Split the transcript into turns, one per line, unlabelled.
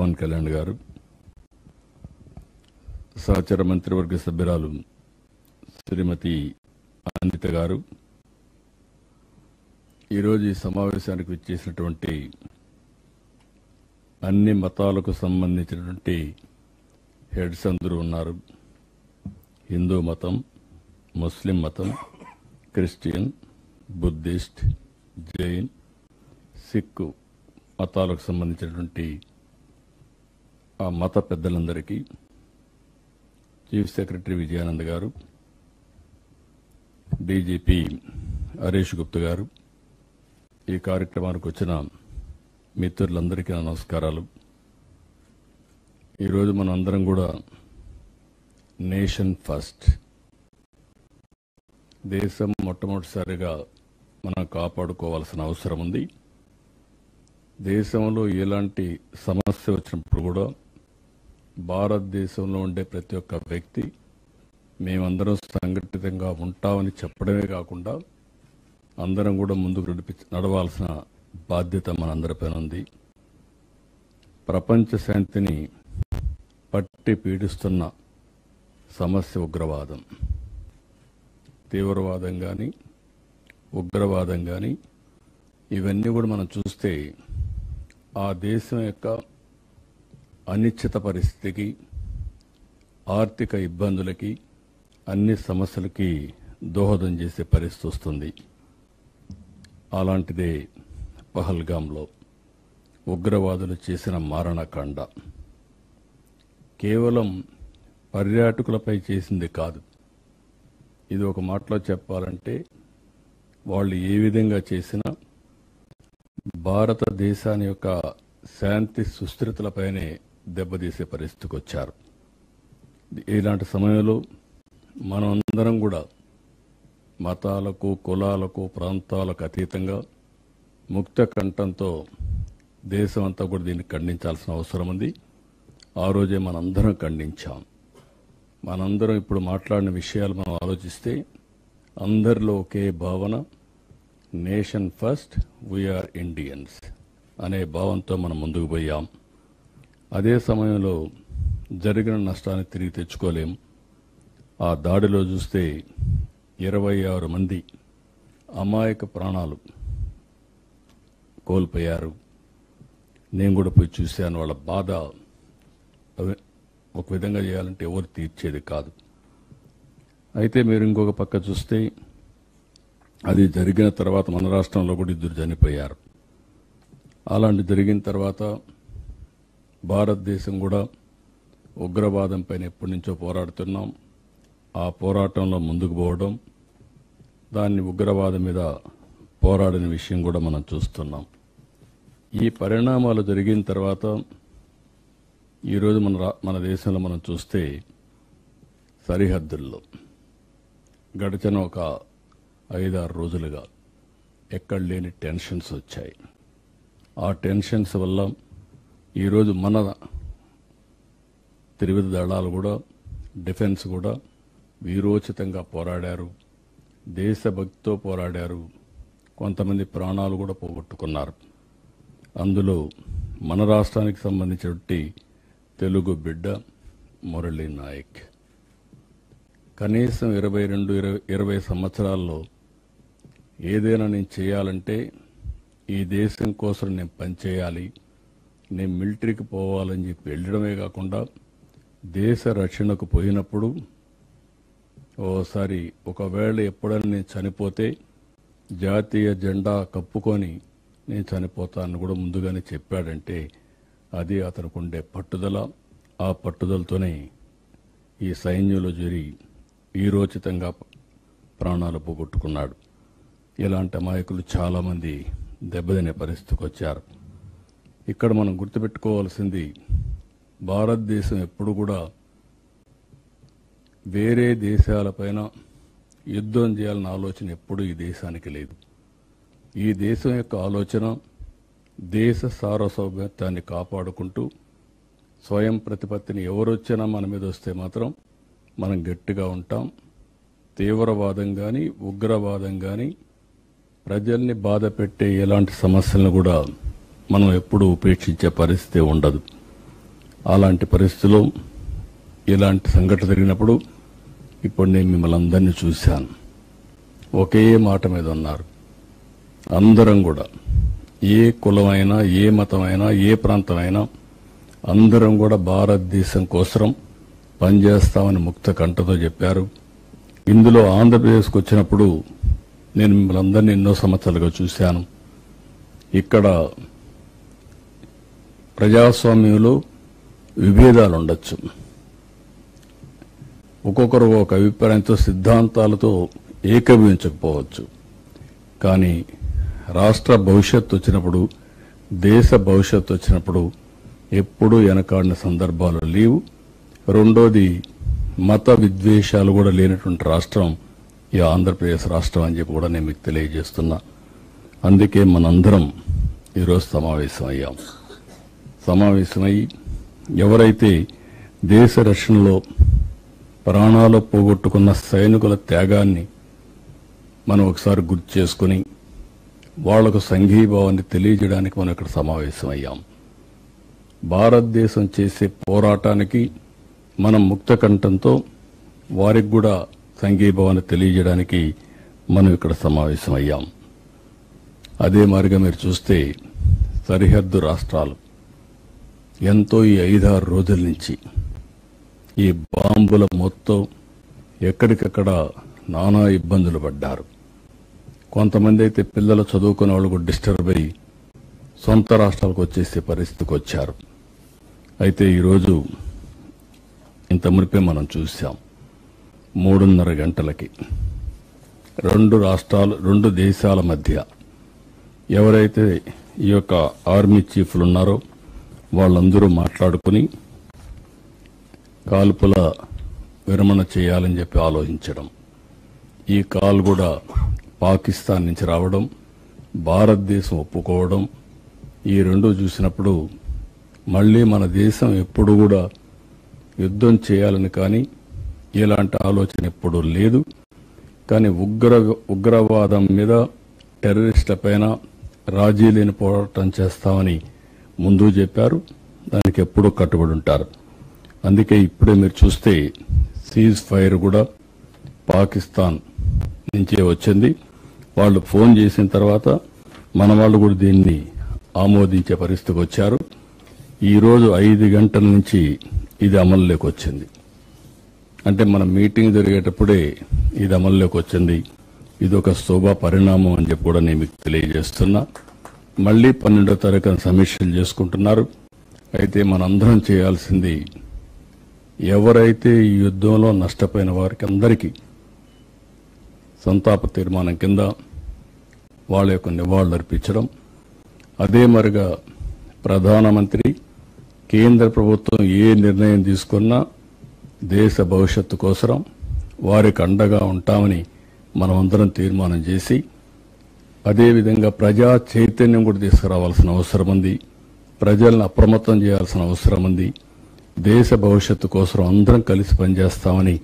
పవన్ కళ్యాణ్ గారు, సహచర మంత్రివర్గ సభ్యురాలు శ్రీమతి అనిత గారు, ఈరోజు ఈ సమావేశానికి విచ్చేసినటువంటి అన్ని మతాలకు సంబంధించినటువంటి హెడ్స్ అందరూ ఉన్నారు. హిందూ మతం, ముస్లిం మతం, క్రిస్టియన్, బుద్ధిస్ట్, జైన్, సిక్కు మతాలకు సంబంధించినటువంటి ఆ మత పెద్దలందరికీ, చీఫ్ సెక్రటరీ విజయానంద్ గారు, డీజీపీ హరీష్ గుప్తా గారు, ఈ కార్యక్రమానికి వచ్చిన మిత్రులందరికీ నా నమస్కారాలు. ఈరోజు మనం అందరం కూడా నేషన్ ఫస్ట్, దేశం మొట్టమొదటిసారిగా మనం కాపాడుకోవాల్సిన అవసరం ఉంది. దేశంలో ఎలాంటి సమస్య వచ్చినప్పుడు కూడా భారతదేశంలో ఉండే ప్రతి ఒక్క వ్యక్తి మేమందరం సంఘటితంగా ఉంటామని చెప్పడమే కాకుండా అందరం కూడా ముందుకు నడవాల్సిన బాధ్యత మనందరిపైన ఉంది. ప్రపంచ శాంతిని పట్టి పీడిస్తున్న సమస్య ఉగ్రవాదం. తీవ్రవాదం కానీ ఉగ్రవాదం కానీ ఇవన్నీ కూడా మనం చూస్తే ఆ దేశం యొక్క అనిశ్చిత పరిస్థితికి, ఆర్థిక ఇబ్బందులకి, అన్ని సమస్యలకి దోహదం చేసే పరిస్థితి వస్తుంది. అలాంటిదే పహల్గాంలో ఉగ్రవాదులు చేసిన మారణకాండ. కేవలం పర్యాటకులపై చేసింది కాదు. ఇది ఒక మాటలో చెప్పాలంటే వాళ్ళు ఏ విధంగా చేసినా భారతదేశాన్ని యొక్క శాంతి సుస్థిరతలపైనే దెబ్బతీసే పరిస్థితికి వచ్చారు. ఇలాంటి సమయంలో మనమందరం కూడా మతాలకు, కులాలకు, ప్రాంతాలకు అతీతంగా ముక్త కంఠంతో దేశం అంతా కూడా దీన్ని ఖండించాల్సిన అవసరం ఉంది. ఆ రోజే మనందరం ఖండించాం. మనందరం ఇప్పుడు మాట్లాడిన విషయాలు మనం ఆలోచిస్తే అందరిలో ఒకే భావన, నేషన్ ఫస్ట్, వీఆర్ ఇండియన్స్ అనే భావంతో మనం ముందుకు పోయాం. అదే సమయంలో జరిగిన నష్టాన్ని తిరిగి తెచ్చుకోలేం. ఆ దాడిలో చూస్తే 26 మంది అమాయక ప్రాణాలు కోల్పోయారు. నేను కూడా పోయి చూశాను. వాళ్ళ బాధ ఒక విధంగా చేయాలంటే ఎవరు తీర్చేది కాదు. అయితే మీరు ఇంకొక పక్క చూస్తే అది జరిగిన తర్వాత మన రాష్ట్రంలో కూడా 2 చనిపోయారు. అలాంటి జరిగిన తర్వాత భారతదేశం కూడా ఉగ్రవాదం పైన ఎప్పటి నుంచో పోరాడుతున్నాం. ఆ పోరాటంలో ముందుకు పోవడం, దాన్ని ఉగ్రవాదం మీద పోరాడిన విషయం కూడా మనం చూస్తున్నాం. ఈ పరిణామాలు జరిగిన తర్వాత ఈరోజు మన దేశంలో మనం చూస్తే సరిహద్దుల్లో గడిచిన ఒక 5-6 రోజులుగా ఎక్కడ లేని టెన్షన్స్ వచ్చాయి. ఆ టెన్షన్స్ వల్ల ఈరోజు మన త్రివిధ దళాలు కూడా, డిఫెన్స్ కూడా వీరోచితంగా పోరాడారు, దేశభక్తితో పోరాడారు. కొంతమంది ప్రాణాలు కూడా పోగొట్టుకున్నారు. అందులో మన రాష్ట్రానికి సంబంధించినటువంటి తెలుగు బిడ్డ మురళీ నాయక్ కనీసం 22-20 సంవత్సరాల్లో ఏదైనా నేను చేయాలంటే ఈ దేశం కోసం నేను పనిచేయాలి, నేను మిలిటరీకి పోవాలని చెప్పి వెళ్ళడమే కాకుండా దేశ రక్షణకు పోయినప్పుడు ఓసారి ఒకవేళ ఎప్పుడైనా నేను చనిపోతే జాతీయ జెండా కప్పుకొని నేను చనిపోతానని కూడా ముందుగానే చెప్పాడంటే అది అతనికి ఉండే పట్టుదల. ఆ పట్టుదలతోనే ఈ సైన్యంలో చేరి వీరోచితంగా ప్రాణాలు పోగొట్టుకున్నాడు. ఇలాంటి అమాయకులు చాలామంది దెబ్బతినే పరిస్థితికి వచ్చారు. ఇక్కడ మనం గుర్తుపెట్టుకోవాల్సింది, భారతదేశం ఎప్పుడు కూడా వేరే దేశాలపైన యుద్ధం చేయాలన్న ఆలోచన ఎప్పుడూ ఈ దేశానికి లేదు. ఈ దేశం యొక్క ఆలోచన దేశ సార్వభౌమత్వాన్ని కాపాడుకుంటూ స్వయం ప్రతిపత్తిని ఎవరొచ్చినా మన మీద వస్తే మాత్రం మనం గట్టిగా ఉంటాం. తీవ్రవాదం కానీ ఉగ్రవాదం కానీ ప్రజల్ని బాధ పెట్టే ఎలాంటి సమస్యలను కూడా మనం ఎప్పుడూ ఉపేక్షించే పరిస్థితి ఉండదు. అలాంటి పరిస్థితుల్లో ఇలాంటి సంఘటన జరిగినప్పుడు ఇప్పుడు నేను మిమ్మల్ని అందరినీ చూశాను. ఒకే మాట మీద ఉన్నారు. అందరం కూడా ఏ కులమైనా, ఏ మతమైనా, ఏ ప్రాంతమైనా అందరం కూడా భారతదేశం కోసం పనిచేస్తామని ముక్త కంఠతో చెప్పారు. ఇందులో ఆంధ్రప్రదేశ్కి వచ్చినప్పుడు నేను మిమ్మల్ని అందరినీ ఎన్నో సంవత్సరాలుగా చూశాను. ఇక్కడ ప్రజాస్వామ్యంలో విభేదాలు ఉండొచ్చు, ఒక్కొక్కరు ఒక అభిప్రాయంతో సిద్ధాంతాలతో ఏకీభవించకపోవచ్చు. కానీ రాష్ట్ర భవిష్యత్తు వచ్చినప్పుడు, దేశ భవిష్యత్తు వచ్చినప్పుడు ఎప్పుడూ వెనకాడిన సందర్భాలు లేవు. రెండోది, మత విద్వేషాలు కూడా లేనటువంటి రాష్ట్రం ఈ ఆంధ్రప్రదేశ్ రాష్ట్రం అని చెప్పి కూడా నేను మీకు తెలియజేస్తున్నా. అందుకే మనందరం ఈరోజు సమావేశమై ఎవరైతే దేశ రక్షణలో ప్రాణాలు పోగొట్టుకున్న సైనికుల త్యాగాన్ని మనం ఒకసారి గుర్తు చేసుకుని వాళ్లకు సంఘీభావాన్ని తెలియజేయడానికి మనం ఇక్కడ సమావేశమయ్యాం. భారతదేశం చేసే పోరాటానికి మనం ముక్త కంఠంతో వారికి కూడా సంఘీభావాన్ని తెలియజేయడానికి మనం ఇక్కడ సమావేశమయ్యాం. అదే మాదిరిగా మీరు చూస్తే సరిహద్దు రాష్ట్రాలు ఎంతో ఈ 5-6 రోజుల నుంచి ఈ బాంబుల మొత్తం ఎక్కడికక్కడ నానా ఇబ్బందులు పడ్డారు. కొంతమంది అయితే పిల్లలు చదువుకునే వాళ్ళు కూడా డిస్టర్బ్ అయ్యి సొంత రాష్ట్రాలకు వచ్చేసే పరిస్థితికి వచ్చారు. అయితే ఈరోజు ఇంత మునిపే మనం చూశాం, 3:30 గంటలకి 2 దేశాల మధ్య ఎవరైతే ఈ యొక్క ఆర్మీ చీఫ్లు ఉన్నారో వాళ్ళందరూ మాట్లాడుకుని కాల్పుల విరమణ చేయాలని చెప్పి ఆలోచించడం, ఈ కాల్ కూడా పాకిస్తాన్ నుంచి రావడం, భారతదేశం ఒప్పుకోవడం, ఈ రెండు చూసినప్పుడు మళ్లీ మన దేశం ఎప్పుడు కూడా యుద్ధం చేయాలని కానీ ఇలాంటి ఆలోచన ఎప్పుడూ లేదు. కానీ ఉగ్రవాదం మీద, టెర్రరిస్టుల పైన రాజీ లేని పోరాటం చేస్తామని ముందు చెప్పారు. దానికి ఎప్పుడూ కట్టుబడి ఉంటారు. అందుకే ఇప్పుడే మీరు చూస్తే సీజ్ ఫైర్ కూడా పాకిస్తాన్ నుంచే వచ్చింది. వాళ్ళు ఫోన్ చేసిన తర్వాత మన వాళ్ళు కూడా దీన్ని ఆమోదించే పరిస్థితికి వచ్చారు. ఈరోజు 5 గంటల నుంచి ఇది అమల్లోకి వచ్చింది. అంటే మన మీటింగ్ జరిగేటప్పుడే ఇది అమల్లోకి వచ్చింది. ఇది ఒక శుభ పరిణామం అని చెప్పి కూడా నేను మీకు తెలియజేస్తున్నా. మళ్లీ 12వ తారీఖున సమీక్షలు చేసుకుంటున్నారు. అయితే మనందరం చేయాల్సింది, ఎవరైతే ఈ యుద్ధంలో నష్టపోయిన వారికి అందరికీ సంతాప తీర్మానం కింద వాళ్ళ యొక్క నివాళులు అర్పించడం, అదే మరిగా ప్రధానమంత్రి, కేంద్ర ప్రభుత్వం ఏ నిర్ణయం తీసుకున్నా దేశ భవిష్యత్తు కోసం వారికి అండగా ఉంటామని మనమందరం తీర్మానం చేసి, అదేవిధంగా ప్రజా చైతన్యం కూడా తీసుకురావాల్సిన అవసరం ఉంది. ప్రజలను అప్రమత్తం చేయాల్సిన అవసరం ఉంది. దేశ భవిష్యత్తు కోసం అందరం కలిసి పనిచేస్తామని